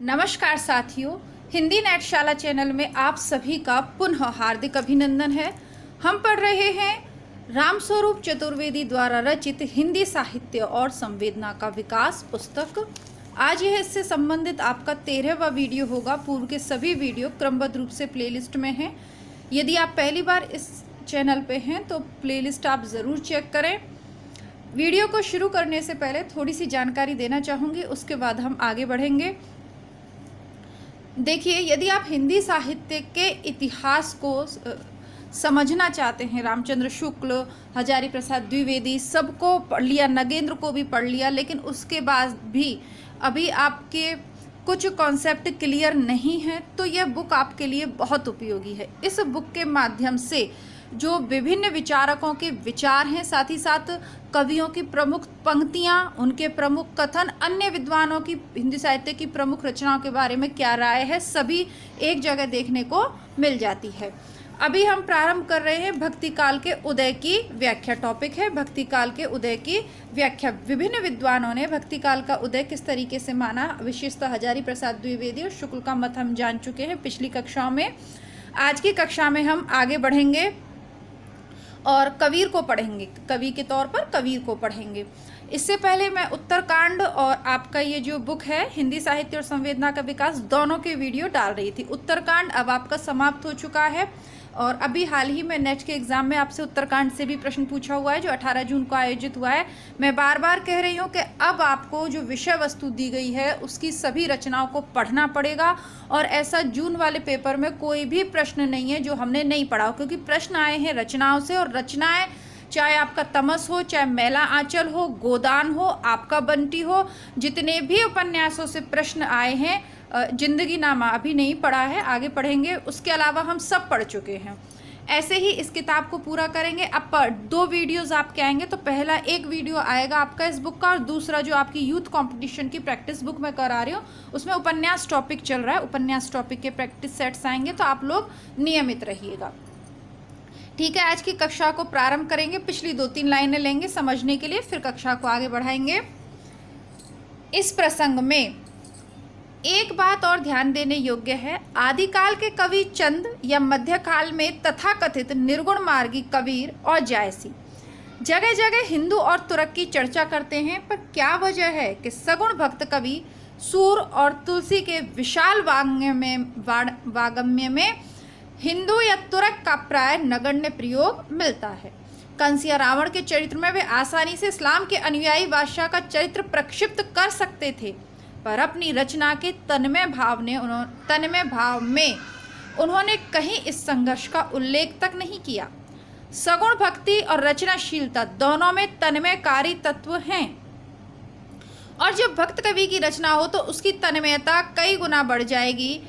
नमस्कार साथियों, हिंदी नेटशाला चैनल में आप सभी का पुनः हार्दिक अभिनंदन है। हम पढ़ रहे हैं रामस्वरूप चतुर्वेदी द्वारा रचित हिंदी साहित्य और संवेदना का विकास पुस्तक। आज यह इससे संबंधित आपका 13वां वीडियो होगा। पूर्व के सभी वीडियो क्रमबद्ध रूप से प्लेलिस्ट में हैं। यदि आप पहली बार इस चैनल पे हैं तो प्लेलिस्ट आप ज़रूर चेक करें। वीडियो को शुरू करने से पहले थोड़ी सी जानकारी देना चाहूँगी, उसके बाद हम आगे बढ़ेंगे। देखिए, यदि आप हिंदी साहित्य के इतिहास को समझना चाहते हैं, रामचंद्र शुक्ल, हजारी प्रसाद द्विवेदी सबको पढ़ लिया, नगेंद्र को भी पढ़ लिया, लेकिन उसके बाद भी अभी आपके कुछ कॉन्सेप्ट क्लियर नहीं है, तो यह बुक आपके लिए बहुत उपयोगी है। इस बुक के माध्यम से जो विभिन्न विचारकों के विचार हैं, साथ ही साथ कवियों की प्रमुख पंक्तियां, उनके प्रमुख कथन, अन्य विद्वानों की हिंदी साहित्य की प्रमुख रचनाओं के बारे में क्या राय है, सभी एक जगह देखने को मिल जाती है। अभी हम प्रारंभ कर रहे हैं भक्ति काल के उदय की व्याख्या। टॉपिक है भक्ति काल के उदय की व्याख्या। विभिन्न विद्वानों ने भक्ति काल का उदय किस तरीके से माना, विशेषतः हजारी प्रसाद द्विवेदी और शुक्ल का मत हम जान चुके हैं पिछली कक्षाओं में। आज की कक्षा में हम आगे बढ़ेंगे और कबीर को पढ़ेंगे, कवि के तौर पर कबीर को पढ़ेंगे। इससे पहले मैं उत्तरकांड और आपका ये जो बुक है हिंदी साहित्य और संवेदना का विकास, दोनों के वीडियो डाल रही थी। उत्तरकांड अब आपका समाप्त हो चुका है और अभी हाल ही में नेट के एग्ज़ाम में आपसे उत्तरकांड से भी प्रश्न पूछा हुआ है, जो 18 जून को आयोजित हुआ है। मैं बार बार कह रही हूँ कि अब आपको जो विषय वस्तु दी गई है उसकी सभी रचनाओं को पढ़ना पड़ेगा, और ऐसा जून वाले पेपर में कोई भी प्रश्न नहीं है जो हमने नहीं पढ़ा, क्योंकि प्रश्न आए हैं रचनाओं से, और रचनाएं चाहे आपका तमस हो, चाहे मैला आंचल हो, गोदान हो, आपका बंटी हो, जितने भी उपन्यासों से प्रश्न आए हैं, जिंदगी नामा अभी नहीं पढ़ा है, आगे पढ़ेंगे, उसके अलावा हम सब पढ़ चुके हैं। ऐसे ही इस किताब को पूरा करेंगे। अब 2 वीडियोज़ आपके आएंगे, तो पहला एक वीडियो आएगा आपका इस बुक का, और दूसरा जो आपकी यूथ कंपटीशन की प्रैक्टिस बुक मैं करा रही हूँ उसमें उपन्यास टॉपिक चल रहा है, उपन्यास टॉपिक के प्रैक्टिस सेट्स आएंगे, तो आप लोग नियमित रहिएगा। ठीक है, आज की कक्षा को प्रारंभ करेंगे। पिछली 2-3 लाइनें लेंगे समझने के लिए, फिर कक्षा को आगे बढ़ाएंगे। इस प्रसंग में एक बात और ध्यान देने योग्य है। आदिकाल के कवि चंद या मध्यकाल में तथाकथित निर्गुण मार्गी कबीर और जायसी जगह जगह हिंदू और तुर्क की चर्चा करते हैं, पर क्या वजह है कि सगुण भक्त कवि सूर और तुलसी के विशाल वागम्य में हिंदू या तुर्क का प्राय नगण्य प्रयोग मिलता है। कंस या रावण के चरित्र में वे आसानी से इस्लाम के अनुयायी बादशाह का चरित्र प्रक्षिप्त कर सकते थे, पर अपनी रचना के तन्मय भाव में उन्होंने कहीं इस संघर्ष का उल्लेख तक नहीं किया। सगुण भक्ति और रचनाशीलता दोनों में तन्मयकारी तत्व हैं, और जब भक्त कवि की रचना हो तो उसकी तन्मयता कई गुना बढ़ जाएगी,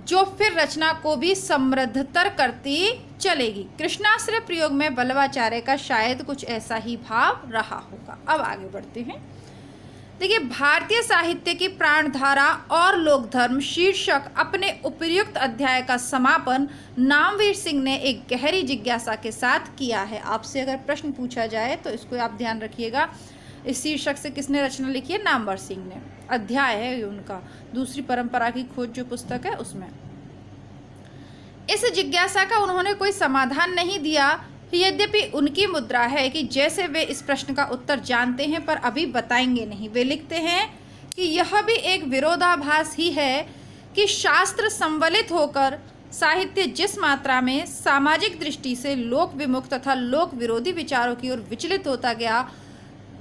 जो फिर रचना को भी समृद्धतर करती चलेगी। कृष्णाश्रय प्रयोग में बल्लवाचार्य का शायद कुछ ऐसा ही भाव रहा होगा। अब आगे बढ़ते हैं। देखिए, भारतीय साहित्य की प्राणधारा और लोकधर्म शीर्षक अपने उपयुक्त अध्याय का समापन नामवीर सिंह ने एक गहरी जिज्ञासा के साथ किया है। आपसे अगर प्रश्न पूछा जाए तो इसको आप ध्यान रखिएगा। इस शीर्षक से किसने रचना लिखी है? नामवर सिंह ने। अध्याय है उनका, दूसरी परंपरा की खोज जो पुस्तक है उसमें। इस जिज्ञासा का उन्होंने कोई समाधान नहीं दिया, यद्यपि उनकी मुद्रा है कि जैसे वे इस प्रश्न का उत्तर जानते हैं पर अभी बताएंगे नहीं। वे लिखते हैं कि यह भी एक विरोधाभास ही है कि शास्त्र संवलित होकर साहित्य जिस मात्रा में सामाजिक दृष्टि से लोक विमुख तथा लोक विरोधी विचारों की ओर विचलित होता गया,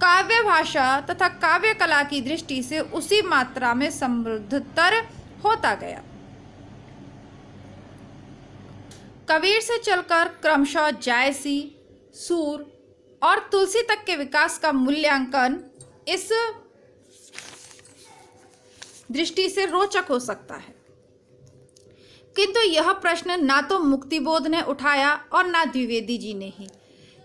काव्य भाषा तथा काव्य कला की दृष्टि से उसी मात्रा में समृद्धतर होता गया। कबीर से चलकर क्रमशः जायसी, सूर और तुलसी तक के विकास का मूल्यांकन इस दृष्टि से रोचक हो सकता है, किंतु यह प्रश्न ना तो मुक्तिबोध ने उठाया और ना द्विवेदी जी ने ही।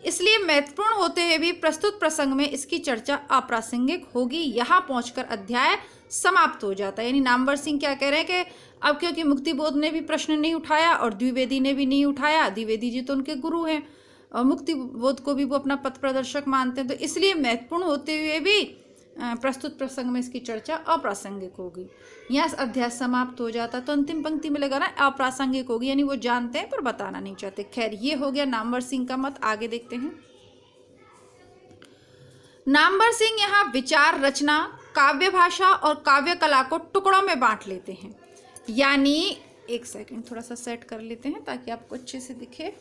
इसलिए महत्वपूर्ण होते हुए भी प्रस्तुत प्रसंग में इसकी चर्चा अप्रासंगिक होगी। यहाँ पहुंचकर अध्याय समाप्त हो जाता है। यानी नामवर सिंह क्या कह रहे हैं कि अब क्योंकि मुक्तिबोध ने भी प्रश्न नहीं उठाया और द्विवेदी ने भी नहीं उठाया, द्विवेदी जी तो उनके गुरु हैं और मुक्तिबोध को भी वो अपना पथ प्रदर्शक मानते हैं, तो इसलिए महत्वपूर्ण होते हुए भी प्रस्तुत प्रसंग में इसकी चर्चा अप्रासंगिक होगी। यहाँ अध्याय समाप्त हो जाता तो अंतिम पंक्ति में लगा ना अप्रासंगिक होगी, यानी वो जानते हैं पर बताना नहीं चाहते। खैर, ये हो गया नामवर सिंह का मत। आगे देखते हैं। नामवर सिंह यहाँ विचार, रचना, काव्य भाषा और काव्य कला को टुकड़ों में बांट लेते हैं। यानी एक सेकंड थोड़ा सा सेट कर लेते हैं ताकि आपको अच्छे से दिखे।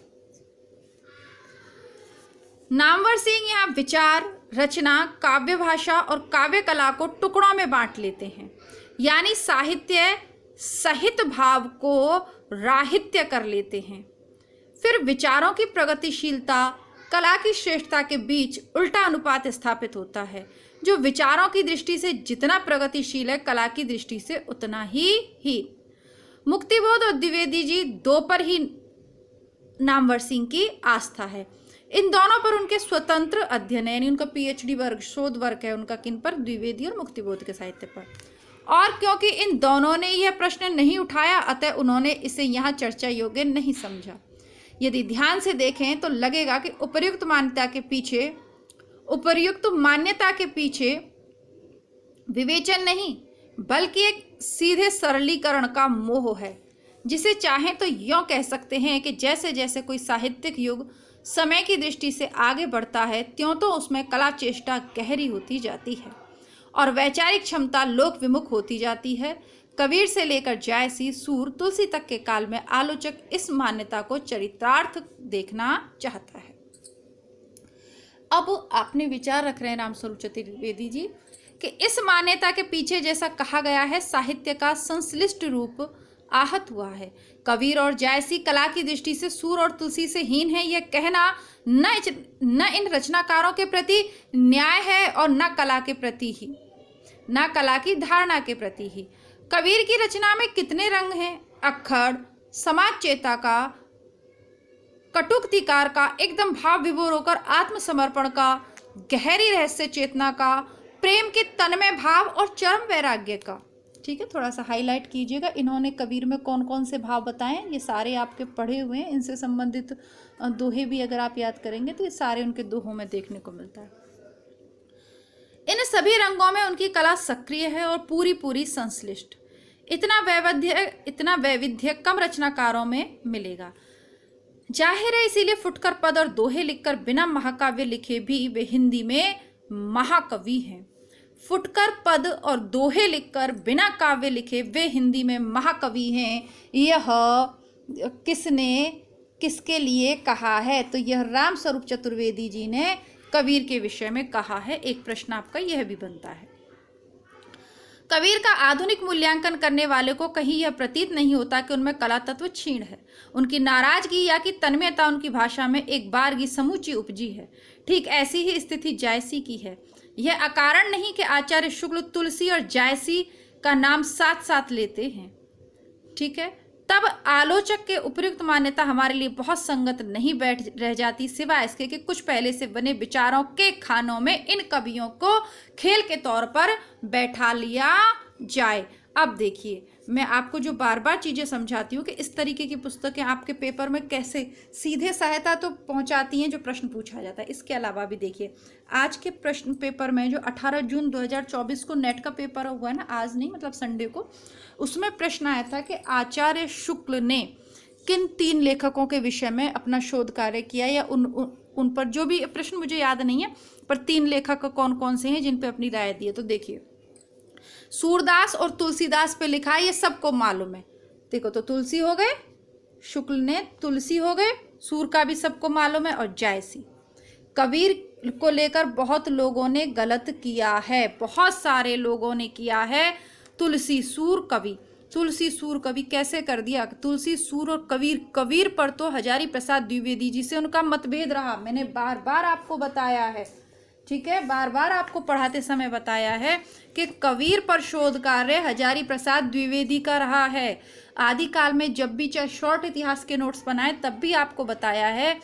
नामवर सिंह यहाँ विचार, रचना, काव्य भाषा और काव्य कला को टुकड़ों में बांट लेते हैं। यानी साहित्य सहित भाव को राहित्य कर लेते हैं। फिर विचारों की प्रगतिशीलता, कला की श्रेष्ठता के बीच उल्टा अनुपात स्थापित होता है। जो विचारों की दृष्टि से जितना प्रगतिशील है, कला की दृष्टि से उतना ही। मुक्तिबोध और द्विवेदी जी दो पर ही नामवर सिंह की आस्था है। इन दोनों पर उनके स्वतंत्र अध्ययन है, यानी उनका पीएचडी वर्ग, शोध वर्ग है उनका। किन पर? द्विवेदी और मुक्तिबोध के साहित्य पर। और क्योंकि इन दोनों ने यह प्रश्न नहीं उठाया, अतः उन्होंने इसे यहाँ चर्चा योग्य नहीं समझा। यदि ध्यान से देखें तो लगेगा कि उपर्युक्त मान्यता के पीछे विवेचन नहीं, बल्कि एक सीधे सरलीकरण का मोह है। जिसे चाहें तो यूँ कह सकते हैं कि जैसे जैसे कोई साहित्यिक युग समय की दृष्टि से आगे बढ़ता है, त्यों तो उसमें कला चेष्टा गहरी होती जाती है और वैचारिक क्षमता लोक विमुख होती जाती है। कबीर से लेकर जायसी, सूर, तुलसी तक के काल में आलोचक इस मान्यता को चरितार्थ देखना चाहता है। अब आपने विचार रख रहे हैं रामस्वरूप चतुर्वेदी जी कि इस मान्यता के पीछे जैसा कहा गया है, साहित्य का संश्लिष्ट रूप आहत हुआ है। कबीर और जायसी कला की दृष्टि से सूर और तुलसी से हीन है, यह कहना न इन रचनाकारों के प्रति न्याय है और न कला की धारणा के प्रति ही। कबीर की रचना में कितने रंग हैं? अक्खड़, समाज चेता का, कटुक्तिकार का, एकदम भाव विभोर होकर आत्मसमर्पण का, गहरी रहस्य चेतना का, प्रेम के तन्मय भाव और चरम वैराग्य का। ठीक है, थोड़ा सा हाईलाइट कीजिएगा। इन्होंने कबीर में कौन कौन से भाव बताए हैं, ये सारे आपके पढ़े हुए हैं। इनसे संबंधित दोहे भी अगर आप याद करेंगे तो ये सारे उनके दोहों में देखने को मिलता है। इन सभी रंगों में उनकी कला सक्रिय है और पूरी संश्लिष्ट। इतना वैविध्य कम रचनाकारों में मिलेगा। जाहिर है, इसीलिए फुटकर पद और दोहे लिखकर बिना महाकाव्य लिखे भी वे हिंदी में महाकवि हैं। फुटकर पद और दोहे लिखकर बिना काव्य लिखे वे हिंदी में महाकवि हैं। यह किसने किसके लिए कहा है? तो यह रामस्वरूप चतुर्वेदी जी ने कबीर के विषय में कहा है। एक प्रश्न आपका यह भी बनता है। कबीर का आधुनिक मूल्यांकन करने वाले को कहीं यह प्रतीत नहीं होता कि उनमें कला तत्व क्षीण है। उनकी नाराजगी या कि तन्मयता उनकी भाषा में एक बारगी समूची उपजी है। ठीक ऐसी ही स्थिति जायसी की है। यह अकारण नहीं कि आचार्य शुक्ल तुलसी और जायसी का नाम साथ साथ लेते हैं। ठीक है, तब आलोचक के उपयुक्त मान्यता हमारे लिए बहुत संगत नहीं बैठ रह जाती, सिवाय इसके कि कुछ पहले से बने विचारों के खानों में इन कवियों को खेल के तौर पर बैठा लिया जाए। अब देखिए, मैं आपको जो बार बार चीज़ें समझाती हूँ कि इस तरीके की पुस्तकें आपके पेपर में कैसे सीधे सहायता तो पहुँचाती हैं जो प्रश्न पूछा जाता है। इसके अलावा भी देखिए, आज के प्रश्न पेपर में जो 18 जून 2024 को नेट का पेपर हुआ है ना, आज नहीं मतलब संडे को, उसमें प्रश्न आया था कि आचार्य शुक्ल ने किन 3 लेखकों के विषय में अपना शोध कार्य किया, या उन पर जो भी प्रश्न मुझे याद नहीं है, पर 3 लेखक कौन कौन से हैं जिन पे अपनी राय दी है। तो देखिए, सूरदास और तुलसीदास पे लिखा है, ये सबको मालूम है। देखो, तो तुलसी हो गए, शुक्ल ने तुलसी हो गए, सूर का भी सबको मालूम है, और जायसी। कबीर को लेकर बहुत लोगों ने गलत किया है, बहुत सारे लोगों ने किया है। तुलसी सूर कवि, तुलसी सूर कवि कैसे कर दिया? तुलसी सूर और कबीर पर तो हजारी प्रसाद द्विवेदी जी से उनका मतभेद रहा। मैंने बार बार आपको बताया है, ठीक है, बार बार आपको पढ़ाते समय बताया है कि कबीर पर शोध कार्य हजारी प्रसाद द्विवेदी का रहा है। आदिकाल में जब भी चाहे शॉर्ट इतिहास के नोट्स बनाए तब भी आपको बताया है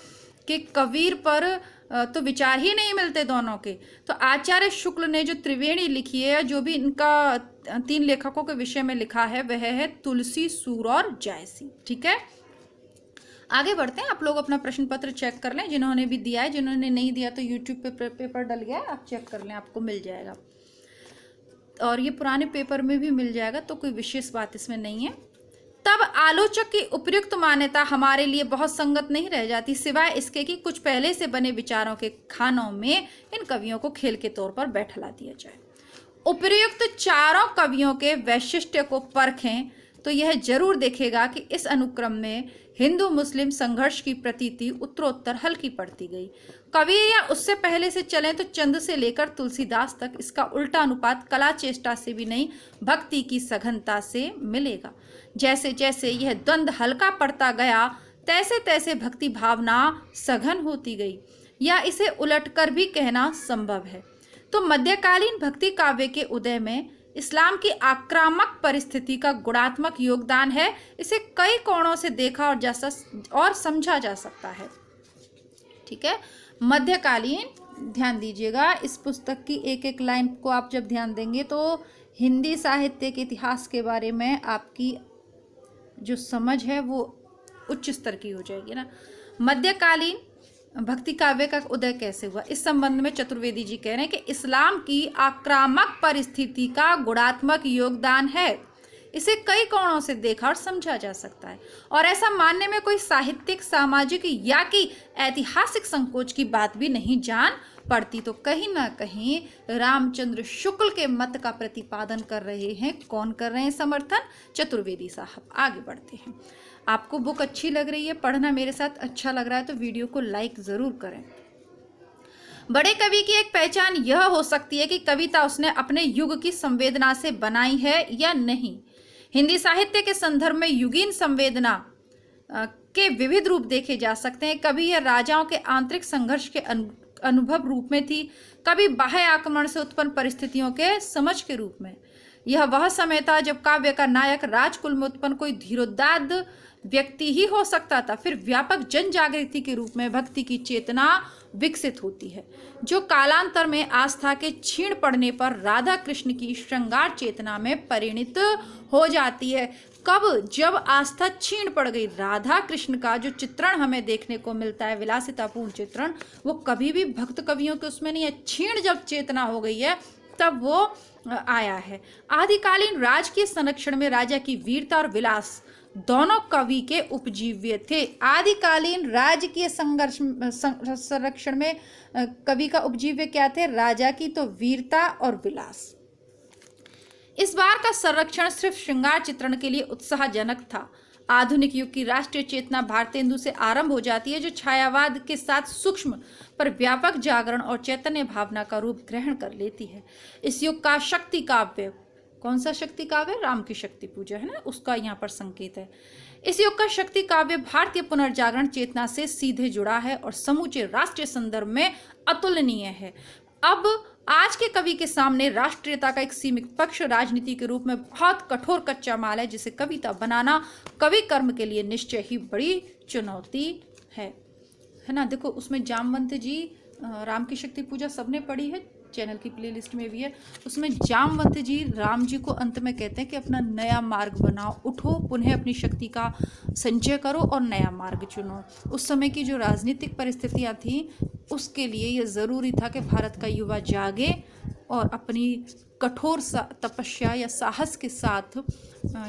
कि कबीर पर तो विचार ही नहीं मिलते दोनों के। तो आचार्य शुक्ल ने जो त्रिवेणी लिखी है, जो भी इनका 3 लेखकों के विषय में लिखा है, वह है तुलसी, सूर और जायसी। ठीक है, आगे बढ़ते हैं। आप लोग अपना प्रश्न पत्र चेक कर लें, जिन्होंने भी दिया है, जिन्होंने नहीं दिया तो यूट्यूब पे पेपर डल गया है, आप चेक कर लें, आपको मिल जाएगा। और ये पुराने पेपर में भी मिल जाएगा, तो कोई विशेष बात इसमें नहीं है। तब आलोचक की उपयुक्त मान्यता हमारे लिए बहुत संगत नहीं रह जाती, सिवाय इसके कि कुछ पहले से बने विचारों के खानों में इन कवियों को खेल के तौर पर बैठला दिया जाए। उपर्युक्त चारों कवियों के वैशिष्ट्य को परखें तो यह जरूर देखेगा कि इस अनुक्रम में हिंदू मुस्लिम संघर्ष की प्रतीति उत्तरोत्तर हल्की पड़ती गई। कबीर या उससे पहले से चलें तो चंद से लेकर तुलसीदास तक इसका उल्टा अनुपात कला चेष्टा से भी नहीं, भक्ति की सघनता से मिलेगा। जैसे जैसे यह द्वंद्व हल्का पड़ता गया, तैसे तैसे भक्ति भावना सघन होती गई, या इसे उलटकर भी कहना संभव है। तो मध्यकालीन भक्ति काव्य के उदय में इस्लाम की आक्रामक परिस्थिति का गुणात्मक योगदान है। इसे कई कोणों से देखा और समझा जा सकता है। ठीक है, मध्यकालीन, ध्यान दीजिएगा इस पुस्तक की एक एक लाइन को आप जब ध्यान देंगे तो हिंदी साहित्य के इतिहास के बारे में आपकी जो समझ है वो उच्च स्तर की हो जाएगी ना। मध्यकालीन भक्ति काव्य का उदय कैसे हुआ, इस संबंध में चतुर्वेदी जी कह रहे हैं कि इस्लाम की आक्रामक परिस्थिति का गुणात्मक योगदान है। इसे कई कोणों से देखा और समझा जा सकता है, और ऐसा मानने में कोई साहित्यिक, सामाजिक या कि ऐतिहासिक संकोच की बात भी नहीं जान पड़ती। तो कहीं ना कहीं रामचंद्र शुक्ल के मत का प्रतिपादन कर रहे हैं। कौन कर रहे हैं समर्थन? चतुर्वेदी साहब। आगे बढ़ते हैं। आपको बुक अच्छी लग रही है, पढ़ना मेरे साथ अच्छा लग रहा है तो वीडियो को लाइक जरूर करें। बड़े कवि की एक पहचान यह हो सकती है कि कविता उसने अपने युग की संवेदना से बनाई है या नहीं। हिंदी साहित्य के संदर्भ में युगीन संवेदना के विविध रूप देखे जा सकते हैं। कभी यह राजाओं के आंतरिक संघर्ष के अनुभव रूप में थी, कभी बाह्य आक्रमण से उत्पन्न परिस्थितियों के समझ के रूप में। यह वह समय था जब काव्य का नायक राजकुल में उत्पन्न कोई धीरोदात्त व्यक्ति ही हो सकता था। फिर व्यापक जन जागृति के रूप में भक्ति की चेतना विकसित होती है, जो कालांतर में आस्था के छीण पड़ने पर राधा कृष्ण की श्रृंगार चेतना में परिणित हो जाती है। कब? जब आस्था छीण पड़ गई। राधा कृष्ण का जो चित्रण हमें देखने को मिलता है, विलासितापूर्ण चित्रण, वो कभी भी भक्त कवियों के उसमें नहीं है। छीण जब चेतना हो गई है तब वो आया है। आदिकालीन राजकीय संरक्षण में राजा की वीरता और विलास दोनों कवि के उपजीव्य थे। आदिकालीन राजकीय संरक्षण में कवि का उपजीव्य क्या थे? राजा की तो वीरता और विलास। इस बार का संरक्षण सिर्फ श्रृंगार चित्रण के लिए उत्साहजनक था। आधुनिक युग की राष्ट्रीय चेतना भारतेंदु से आरंभ हो जाती है, जो छायावाद के साथ सूक्ष्म पर व्यापक जागरण और चैतन्य भावना का रूप ग्रहण कर लेती है। इस युग का शक्ति काव्य, कौन सा शक्ति काव्य? राम की शक्ति पूजा है ना, उसका यहाँ पर संकेत है। इस युग का शक्ति काव्य भारतीय पुनर्जागरण चेतना से सीधे जुड़ा है और समूचे राष्ट्रीय संदर्भ में अतुलनीय है। अब आज के कवि के सामने राष्ट्रीयता का एक सीमित पक्ष राजनीति के रूप में बहुत कठोर कच्चा माल है, जिसे कविता बनाना कवि कर्म के लिए निश्चय ही बड़ी चुनौती है ना। देखो उसमें जामवंत जी, राम की शक्ति पूजा सबने पढ़ी है, चैनल की प्लेलिस्ट में भी है। उसमें जामवंत जी राम जी को अंत में कहते हैं कि अपना नया मार्ग बनाओ, उठो, पुनः अपनी शक्ति का संचय करो और नया मार्ग चुनो। उस समय की जो राजनीतिक परिस्थितियां थी उसके लिए यह ज़रूरी था कि भारत का युवा जागे और अपनी कठोर तपस्या या साहस के साथ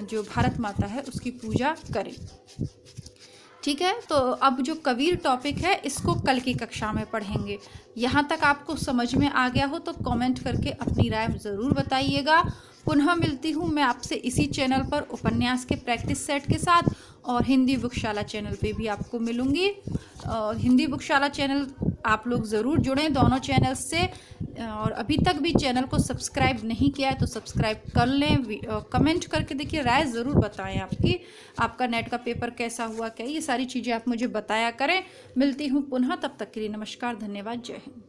जो भारत माता है उसकी पूजा करे। ठीक है, तो अब जो कबीर टॉपिक है इसको कल की कक्षा में पढ़ेंगे। यहाँ तक आपको समझ में आ गया हो तो कमेंट करके अपनी राय ज़रूर बताइएगा। पुनः मिलती हूँ मैं आपसे इसी चैनल पर उपन्यास के प्रैक्टिस सेट के साथ, और हिंदी बुकशाला चैनल पे भी आपको मिलूँगी। हिंदी बुकशाला चैनल आप लोग ज़रूर जुड़ें दोनों चैनल से, और अभी तक भी चैनल को सब्सक्राइब नहीं किया है तो सब्सक्राइब कर लें। कमेंट करके देखिए, राय ज़रूर बताएं आपका नेट का पेपर कैसा हुआ, क्या ये सारी चीज़ें आप मुझे बताया करें। मिलती हूँ पुनः, तब तक के लिए नमस्कार, धन्यवाद, जय हिंद।